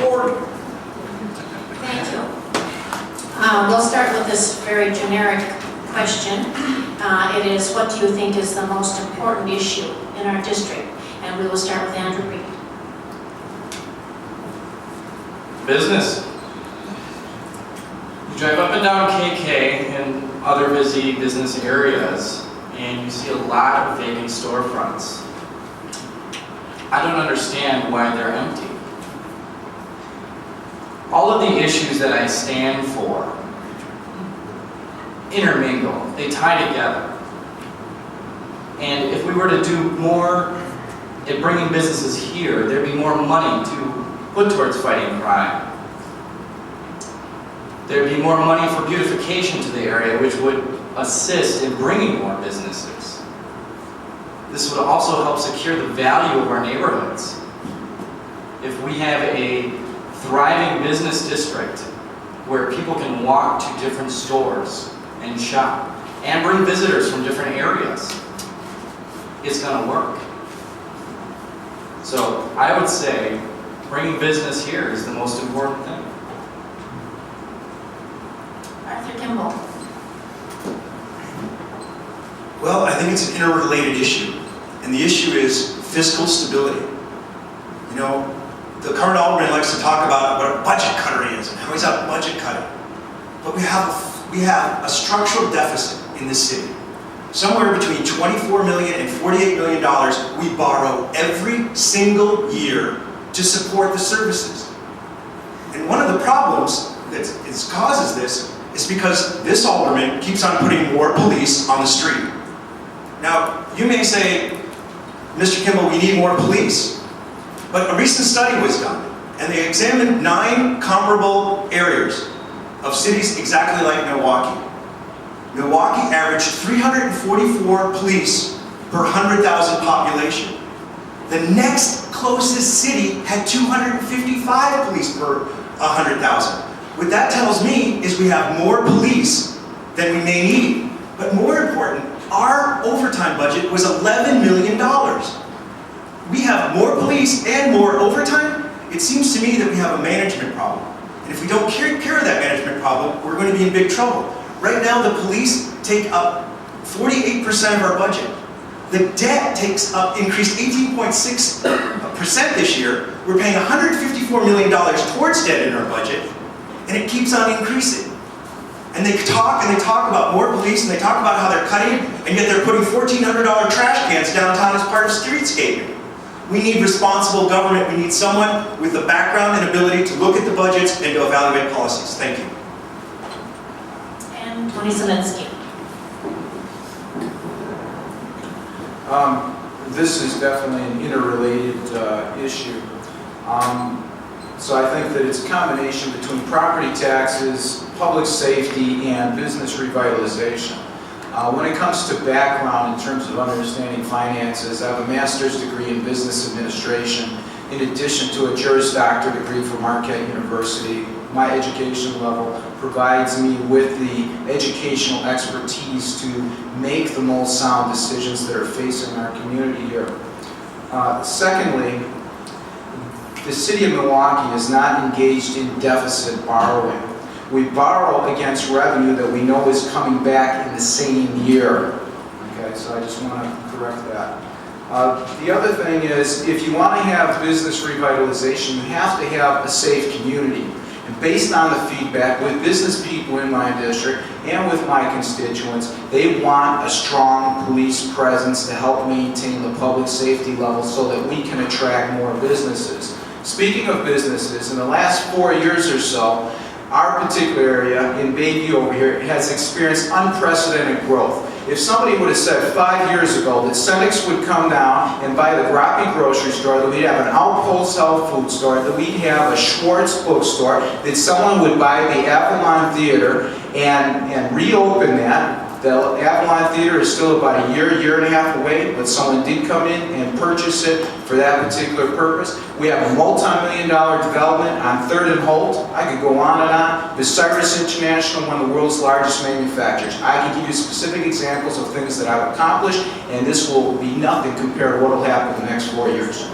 Board. Thank you. We'll start with this very generic question. It is, what do you think is the most important issue in our district? And we will start with Andrew Reed. Business. You drive up and down KK and other busy business areas, and you see a lot of vacant storefronts. I don't understand why they're empty. All of the issues that I stand for intermingle, they tie together. And if we were to do more at bringing businesses here, there'd be more money to put towards fighting crime. There'd be more money for beautification to the area, which would assist in bringing more businesses. This would also help secure the value of our neighborhoods. If we have a thriving business district where people can walk to different stores and shop and bring visitors from different areas, it's going to work. So I would say bringing business here is the most important thing. Arthur Kimball. Well, I think it's an interrelated issue, and the issue is fiscal stability. You know, the current alderman likes to talk about what a budget cutter is and how he's out budget cutting. But we have a structural deficit in this city. Somewhere between $24 million and $48 million we borrow every single year to support the services. And one of the problems that causes this is because this alderman keeps on putting more police on the street. Now, you may say, Mr. Kimball, we need more police. But a recent study was done, and they examined 9 comparable areas of cities exactly like Milwaukee. Milwaukee averaged 344 police per 100,000 population. The next closest city had 255 police per 100,000. What that tells me is we have more police than we may need. But more important, our overtime budget was $11 million. We have more police and more overtime. It seems to me that we have a management problem. And if we don't take care of that management problem, we're going to be in big trouble. Right now, the police take up 48% of our budget. The debt increased 18.6% this year. We're paying $154 million towards debt in our budget, and it keeps on increasing. And they talk about more police, and they talk about how they're cutting, and yet they're putting $1,400 trash cans downtown as part of streetscaping. We need responsible government. We need someone with the background and ability to look at the budgets and to evaluate policies. Thank you. And Tony Zelinsky. This is definitely an interrelated issue. So I think that it's a combination between property taxes, public safety, and business revitalization. When it comes to background in terms of understanding finances, I have a master's degree in business administration in addition to a Juris Doctor degree from Marquette University. My education level provides me with the educational expertise to make the most sound decisions that are facing our community here. Secondly, the city of Milwaukee is not engaged in deficit borrowing. We borrow against revenue that we know is coming back in the same year. Okay, so I just want to correct that. The other thing is, if you want to have business revitalization, you have to have a safe community. And based on the feedback with business people in my district and with my constituents, they want a strong police presence to help maintain the public safety level so that we can attract more businesses. Speaking of businesses, in the last 4 years or so, our particular area in Bayview over here has experienced unprecedented growth. If somebody would have said 5 years ago that Senex would come down and buy the Groppe grocery store, that we'd have an Outpost health food store, that we'd have a Schwartz bookstore, that someone would buy the Avalon Theater and reopen that. The Avalon Theater is still about a year and a half away, but someone did come in and purchase it for that particular purpose. We have a multi-million-dollar development on 3rd and Holt. I could go on and on. Cyrus International, one of the world's largest manufacturers. I can give you specific examples of things that I've accomplished, and this will be nothing compared to what will happen in the next 4 years.